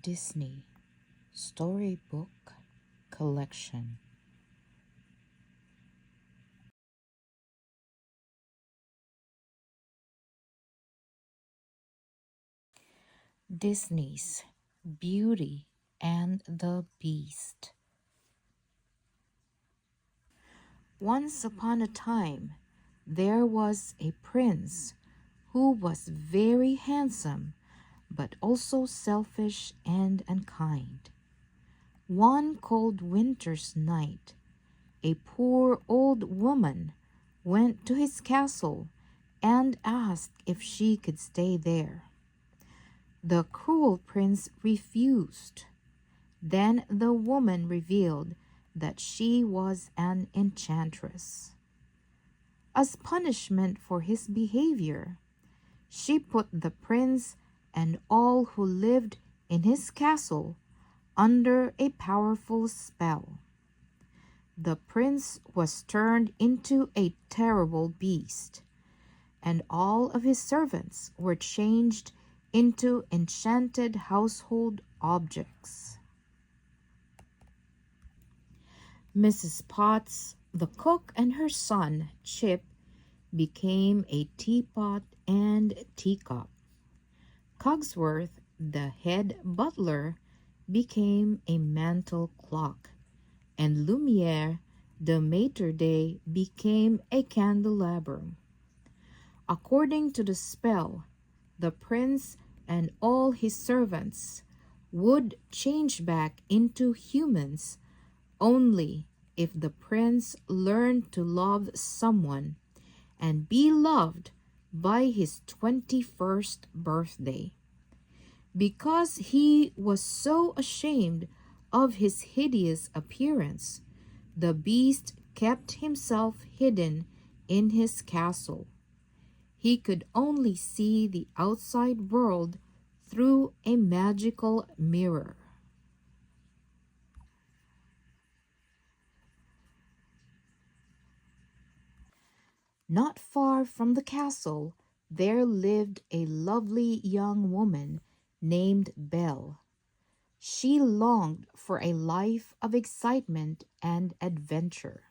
Disney Storybook Collection. Disney's Beauty and the Beast. Once upon a time, there was a prince who was very handsome but also selfish and unkind. One cold winter's night, a poor old woman went to his castle and asked if she could stay there. The cruel prince refused. Then the woman revealed that she was an enchantress. As punishment for his behavior, she put the prince and all who lived in his castle under a powerful spell. The prince was turned into a terrible beast, and all of his servants were changed into enchanted household objects. Mrs. Potts, the cook, and her son, Chip, became a teapot and teacup. Cogsworth, the head butler, became a mantel clock, and Lumiere, the maitre d', became a candelabrum. According to the spell, the prince and all his servants would change back into humans only if the prince learned to love someone and be loved by his 21st birthday. Because he was so ashamed of his hideous appearance, the beast kept himself hidden in his castle. He could only see the outside world through a magical mirror. Not far from the castle, there lived a lovely young woman named Belle. She longed for a life of excitement and adventure.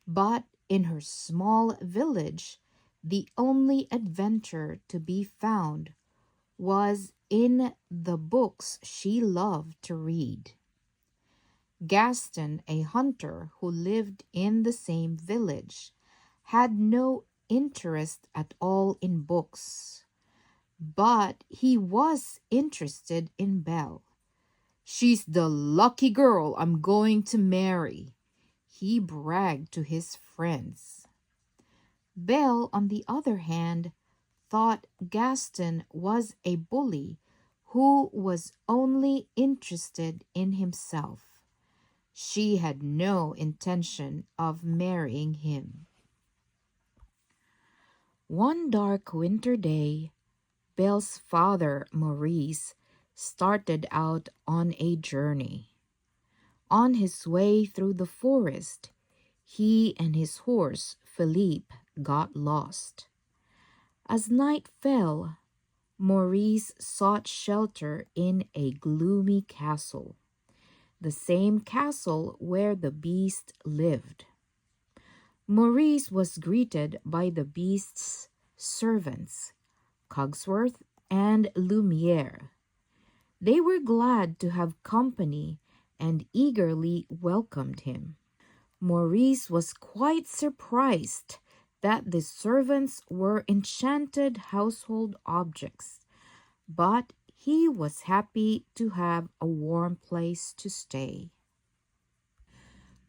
But in her small village, the only adventure to be found was in the books she loved to read. Gaston, a hunter who lived in the same village, had no interest at all in books. But he was interested in Belle. "She's the lucky girl I'm going to marry," he bragged to his friends. Belle, on the other hand, thought Gaston was a bully who was only interested in himself. She had no intention of marrying him. One dark winter day, Belle's father, Maurice, started out on a journey. On his way through the forest, he and his horse, Philippe, got lost. As night fell, Maurice sought shelter in a gloomy castle, the same castle where the beast lived. Maurice was greeted by the beast's servants, Cogsworth and Lumiere. They were glad to have company and eagerly welcomed him. Maurice was quite surprised that the servants were enchanted household objects, but he was happy to have a warm place to stay.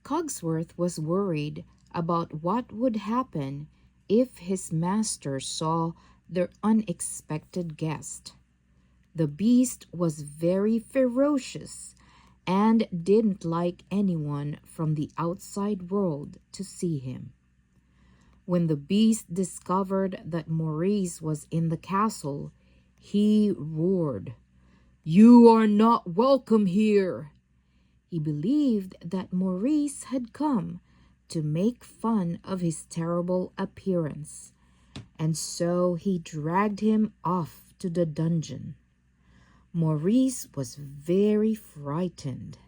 Cogsworth was worried about what would happen if his master saw their unexpected guest. The beast was very ferocious and didn't like anyone from the outside world to see him. When the beast discovered that Maurice was in the castle, he roared, "You are not welcome here!" He believed that Maurice had come to make fun of his terrible appearance, and so he dragged him off to the dungeon. Maurice was very frightened.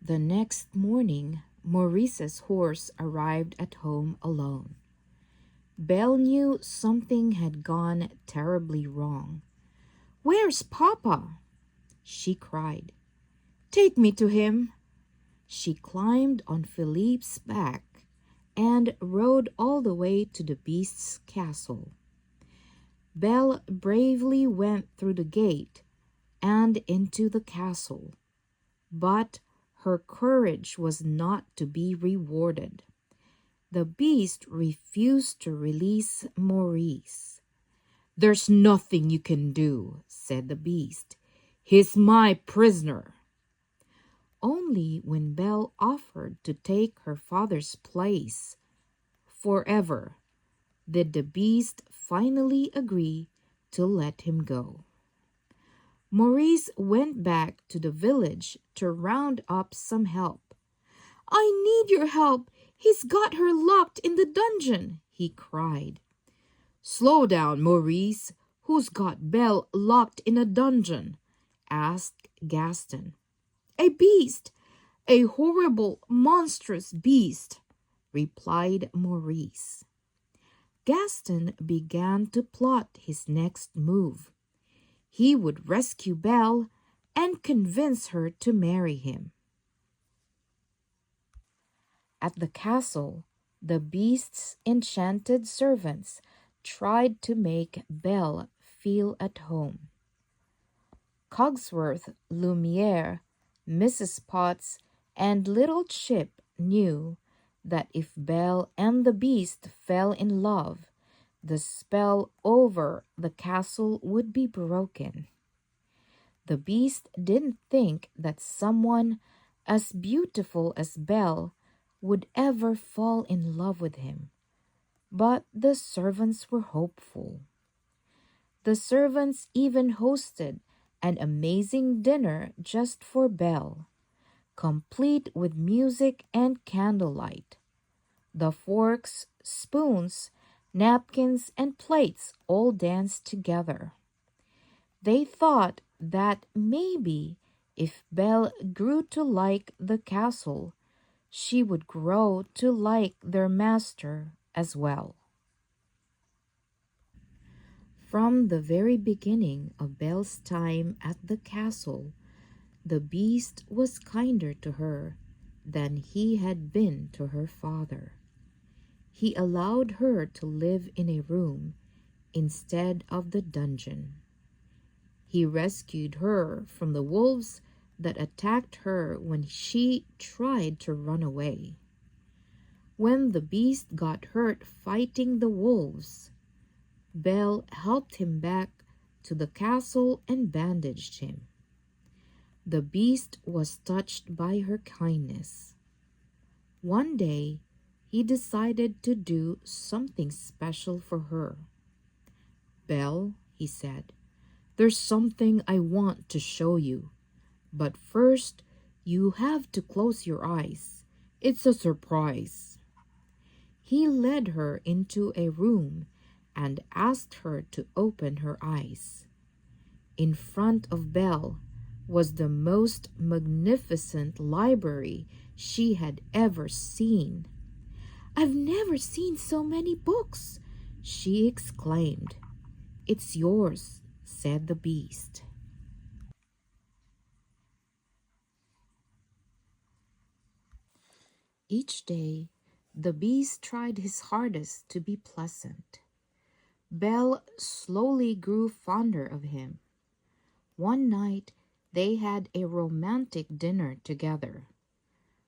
The next morning, Maurice's horse arrived at home alone. Belle knew something had gone terribly wrong. "Where's Papa?" she cried. "Take me to him." She climbed on Philippe's back and rode all the way to the beast's castle. Belle bravely went through the gate and into the castle, but her courage was not to be rewarded. The beast refused to release Maurice. "There's nothing you can do," said the beast. "He's my prisoner." Only when Belle offered to take her father's place forever did the beast finally agree to let him go. Maurice went back to the village to round up some help. "I need your help. He's got her locked in the dungeon," he cried. "Slow down, Maurice. Who's got Belle locked in a dungeon?" asked Gaston. "A beast, a horrible, monstrous beast," replied Maurice. Gaston began to plot his next move. He would rescue Belle and convince her to marry him. At the castle, the beast's enchanted servants tried to make Belle feel at home. Cogsworth, Lumiere, Mrs. Potts, and little Chip knew that if Belle and the beast fell in love, the spell over the castle would be broken. The beast didn't think that someone as beautiful as Belle would ever fall in love with him, but the servants were hopeful. The servants even hosted an amazing dinner just for Belle, complete with music and candlelight. The forks, spoons, napkins, and plates all danced together. They thought that maybe if Belle grew to like the castle, she would grow to like their master as well. From the very beginning of Belle's time at the castle, the beast was kinder to her than he had been to her father. He allowed her to live in a room instead of the dungeon. He rescued her from the wolves that attacked her when she tried to run away. When the beast got hurt fighting the wolves, Belle helped him back to the castle and bandaged him. The beast was touched by her kindness. One day, he decided to do something special for her. "Belle," he said, "there's something I want to show you. But first, you have to close your eyes. It's a surprise." He led her into a room and asked her to open her eyes. In front of Belle was the most magnificent library she had ever seen. "I've never seen so many books," she exclaimed. "It's yours," said the beast. Each day, the beast tried his hardest to be pleasant. Belle slowly grew fonder of him. One night, they had a romantic dinner together.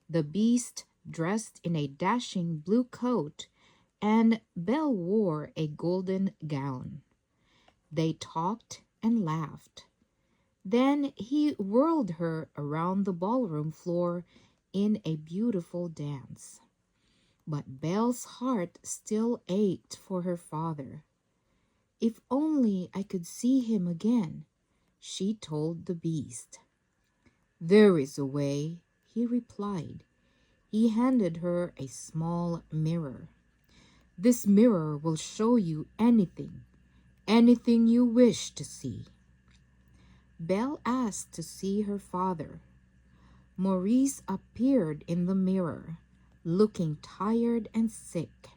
The beast dressed in a dashing blue coat, and Belle wore a golden gown. They talked and laughed. Then he whirled her around the ballroom floor in a beautiful dance. But Belle's heart still ached for her father. "If only I could see him again," she told the beast. "There is a way," he replied. He handed her a small mirror. This mirror will show you anything you wish to see. Belle asked to see her father. Maurice appeared in the mirror, looking tired and sick.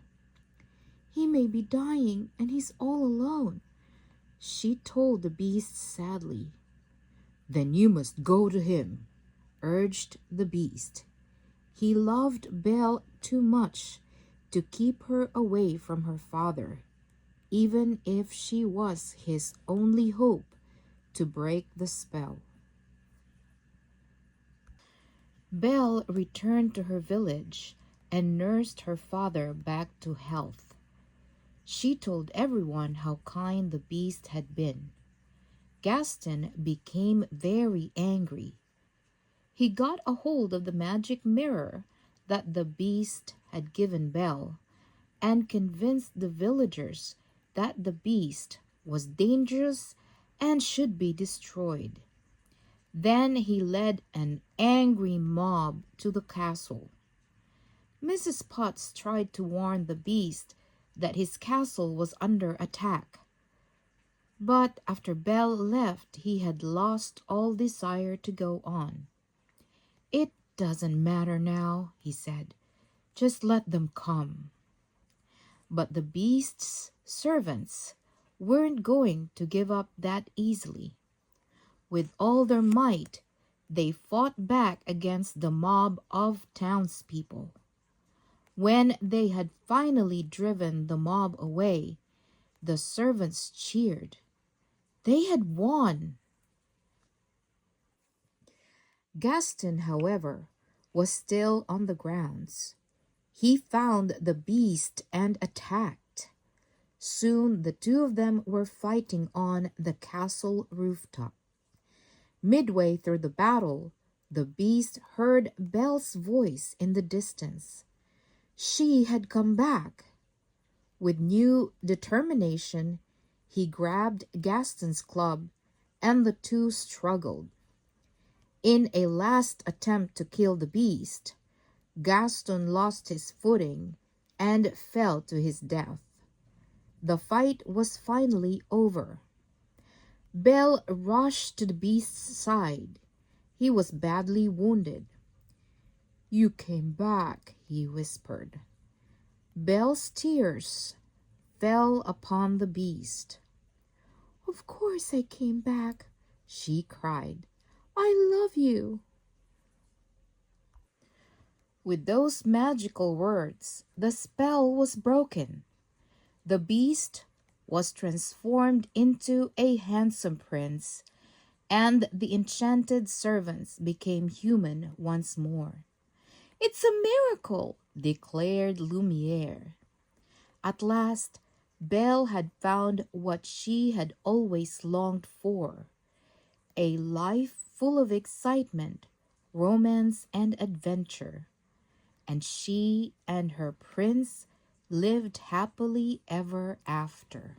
He may be dying and he's all alone, she told the beast sadly. Then you must go to him, urged the beast. He loved Belle too much to keep her away from her father, even if she was his only hope to break the spell. Belle returned to her village and nursed her father back to health. She told everyone how kind the beast had been. Gaston became very angry. He got a hold of the magic mirror that the beast had given Belle and convinced the villagers that the beast was dangerous and should be destroyed. Then he led an angry mob to the castle. Mrs. Potts tried to warn the beast that his castle was under attack. But after Belle left, he had lost all desire to go on. It doesn't matter now, he said. Just let them come. But the beast's servants weren't going to give up that easily. With all their might, they fought back against the mob of townspeople. When they had finally driven the mob away, the servants cheered. They had won. Gaston, however, was still on the grounds. He found the beast and attacked. Soon the two of them were fighting on the castle rooftop. Midway through the battle, the beast heard Belle's voice in the distance. She had come back. With new determination, he grabbed Gaston's club, and the two struggled. In a last attempt to kill the beast, Gaston lost his footing and fell to his death. The fight was finally over. Belle rushed to the beast's side. He was badly wounded. You came back, he whispered. Belle's tears fell upon the beast. Of course I came back, she cried. I love you. With those magical words, the spell was broken. The beast was transformed into a handsome prince, and the enchanted servants became human once more. It's a miracle, declared Lumiere. At last, Belle had found what she had always longed for, a life full of excitement, romance, and adventure. And she and her prince lived happily ever after.